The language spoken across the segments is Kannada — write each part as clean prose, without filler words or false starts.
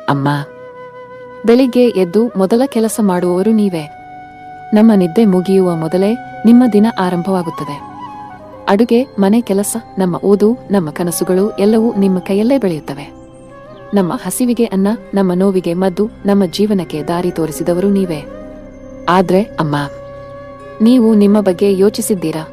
ಅಮ್ಮ. ಬೆಳಿಗ್ಗೆ ಎದ್ದು ಮೊದಲ ಕೆಲಸ ಮಾಡುವವರು ನೀವೇ. ನಮ್ಮ ನಿದ್ದೆ ಮುಗಿಯುವ ಮೊದಲೇ ನಿಮ್ಮ ದಿನ ಆರಂಭವಾಗುತ್ತದೆ. ಅಡುಗೆ, ಮನೆ ಕೆಲಸ, ನಮ್ಮ ಓದು, ನಮ್ಮ ಕನಸುಗಳು ಎಲ್ಲವೂ ನಿಮ್ಮ ಕೈಯಲ್ಲೇ ಬೆಳೆಯುತ್ತವೆ. ನಮ್ಮ ಹಸಿವಿಗೆ ಅನ್ನ, ನಮ್ಮ ನೋವಿಗೆ ಮದ್ದು, ನಮ್ಮ ಜೀವನಕ್ಕೆ ದಾರಿ ತೋರಿಸಿದವರು ನೀವೇ. ಆದ್ರೆ ಅಮ್ಮ, ನೀವು ನಿಮ್ಮ ಬಗ್ಗೆ ಯೋಚಿಸಿದ್ದೀರಾ?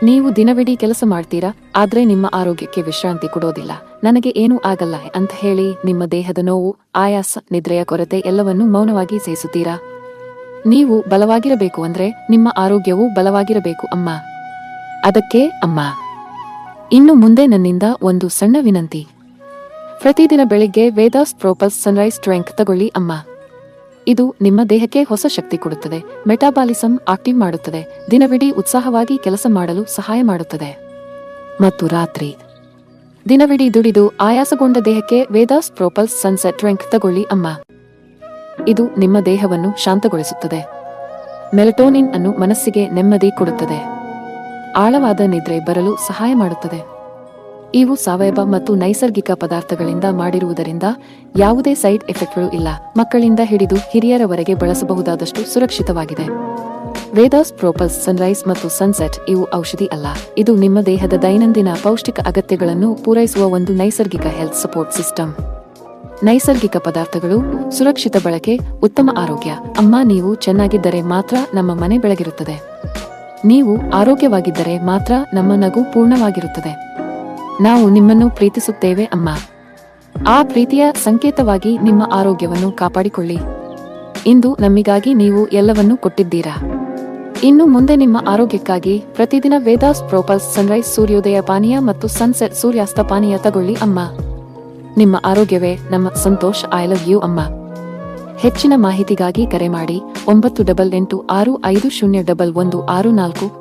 ನೀವು ದಿನವಿಡೀ ಕೆಲಸ ಮಾಡ್ತೀರಾ, ಆದ್ರೆ ನಿಮ್ಮ ಆರೋಗ್ಯಕ್ಕೆ ವಿಶ್ರಾಂತಿ ಕೊಡೋದಿಲ್ಲ. ನನಗೆ ಏನೂ ಆಗಲ್ಲ ಅಂತ ಹೇಳಿ ನಿಮ್ಮ ದೇಹದ ನೋವು, ಆಯಾಸ, ನಿದ್ರೆಯ ಕೊರತೆ ಎಲ್ಲವನ್ನೂ ಮೌನವಾಗಿ ಸಹಿಸುತ್ತೀರಾ? ನೀವು ಬಲವಾಗಿರಬೇಕು ಅಂದ್ರೆ ನಿಮ್ಮ ಆರೋಗ್ಯವೂ ಬಲವಾಗಿರಬೇಕು ಅಮ್ಮ. ಅದಕ್ಕೆ ಅಮ್ಮ, ಇನ್ನು ಮುಂದೆ ನನ್ನಿಂದ ಒಂದು ಸಣ್ಣ ವಿನಂತಿ. ಪ್ರತಿದಿನ ಬೆಳಿಗ್ಗೆ ವೇದಾಸ್ ಪ್ರೋಪಲ್ಸ್ ಸನ್ರೈಸ್ ಸ್ಟ್ರೆಂಗ್ ತಗೊಳ್ಳಿ ಅಮ್ಮ. ಇದು ನಿಮ್ಮ ದೇಹಕ್ಕೆ ಹೊಸ ಶಕ್ತಿ ಕೊಡುತ್ತದೆ, ಮೆಟಾಬಾಲಿಸಂ ಆಕ್ಟಿವ್ ಮಾಡುತ್ತದೆ, ದಿನವಿಡೀ ಉತ್ಸಾಹವಾಗಿ ಕೆಲಸ ಮಾಡಲು ಸಹಾಯ ಮಾಡುತ್ತದೆ. ಮತ್ತು ರಾತ್ರಿ ದಿನವಿಡೀ ದುಡಿದು ಆಯಾಸಗೊಂಡ ದೇಹಕ್ಕೆ ವೇದಾಸ್ ಪ್ರೋಪಲ್ಸ್ ಸನ್ಸೆಟ್ ಡ್ರಿಂಕ್ ತಗೊಳ್ಳಿ ಅಮ್ಮ. ಇದು ನಿಮ್ಮ ದೇಹವನ್ನು ಶಾಂತಗೊಳಿಸುತ್ತದೆ, ಮೆಲಟೋನಿನ್ ಅನ್ನು ಮನಸ್ಸಿಗೆ ನೆಮ್ಮದಿ ಕೊಡುತ್ತದೆ, ಆಳವಾದ ನಿದ್ರೆ ಬರಲು ಸಹಾಯ ಮಾಡುತ್ತದೆ. ಇವು ಸಾವಯವ ಮತ್ತು ನೈಸರ್ಗಿಕ ಪದಾರ್ಥಗಳಿಂದ ಮಾಡಿರುವುದರಿಂದ ಯಾವುದೇ ಸೈಡ್ ಎಫೆಕ್ಟ್ಗಳು ಇಲ್ಲ. ಮಕ್ಕಳಿಂದ ಹಿಡಿದು ಹಿರಿಯರವರೆಗೆ ಬಳಸಬಹುದಾದಷ್ಟು ಸುರಕ್ಷಿತವಾಗಿದೆ. ವೇದಾಸ್ ಪ್ರೋಪಲ್ಸ್ ಸನ್ರೈಸ್ ಮತ್ತು ಸನ್ಸೆಟ್ ಇವು ಔಷಧಿ ಅಲ್ಲ, ಇದು ನಿಮ್ಮ ದೇಹದ ದೈನಂದಿನ ಪೌಷ್ಟಿಕ ಅಗತ್ಯಗಳನ್ನು ಪೂರೈಸುವ ಒಂದು ನೈಸರ್ಗಿಕ ಹೆಲ್ತ್ ಸಪೋರ್ಟ್ ಸಿಸ್ಟಮ್. ನೈಸರ್ಗಿಕ ಪದಾರ್ಥಗಳು, ಸುರಕ್ಷಿತ ಬಳಕೆ, ಉತ್ತಮ ಆರೋಗ್ಯ. ಅಮ್ಮ, ನೀವು ಚೆನ್ನಾಗಿದ್ದರೆ ಮಾತ್ರ ನಮ್ಮ ಮನೆ ಬೆಳಗಿರುತ್ತದೆ. ನೀವು ಆರೋಗ್ಯವಾಗಿದ್ದರೆ ಮಾತ್ರ ನಮ್ಮ ನಗು ಪೂರ್ಣವಾಗಿರುತ್ತದೆ. ನಾವು ನಿಮ್ಮನ್ನು ಪ್ರೀತಿಸುತ್ತೇವೆ ಅಮ್ಮ. ಆ ಪ್ರೀತಿಯ ಸಂಕೇತವಾಗಿ ನಿಮ್ಮ ಆರೋಗ್ಯವನ್ನು ಕಾಪಾಡಿಕೊಳ್ಳಿ. ಇಂದು ನಮಗಾಗಿ ನೀವು ಎಲ್ಲವನ್ನೂ ಕೊಟ್ಟಿದ್ದೀರಾ. ಇನ್ನು ಮುಂದೆ ನಿಮ್ಮ ಆರೋಗ್ಯಕ್ಕಾಗಿ ಪ್ರತಿದಿನ ವೇದಾಸ್ ಪ್ರೋಪಲ್ಸ್ ಸನ್ರೈಸ್ ಸೂರ್ಯೋದಯ ಪಾನೀಯ ಮತ್ತು ಸನ್ಸೆಟ್ ಸೂರ್ಯಾಸ್ತ ಪಾನೀಯ ತಗೊಳ್ಳಿ ಅಮ್ಮ. ನಿಮ್ಮ ಆರೋಗ್ಯವೇ ನಮ್ಮ ಸಂತೋಷ. ಐ ಲವ್ ಯು ಅಮ್ಮ. ಹೆಚ್ಚಿನ ಮಾಹಿತಿಗಾಗಿ ಕರೆ ಮಾಡಿ 9886501164.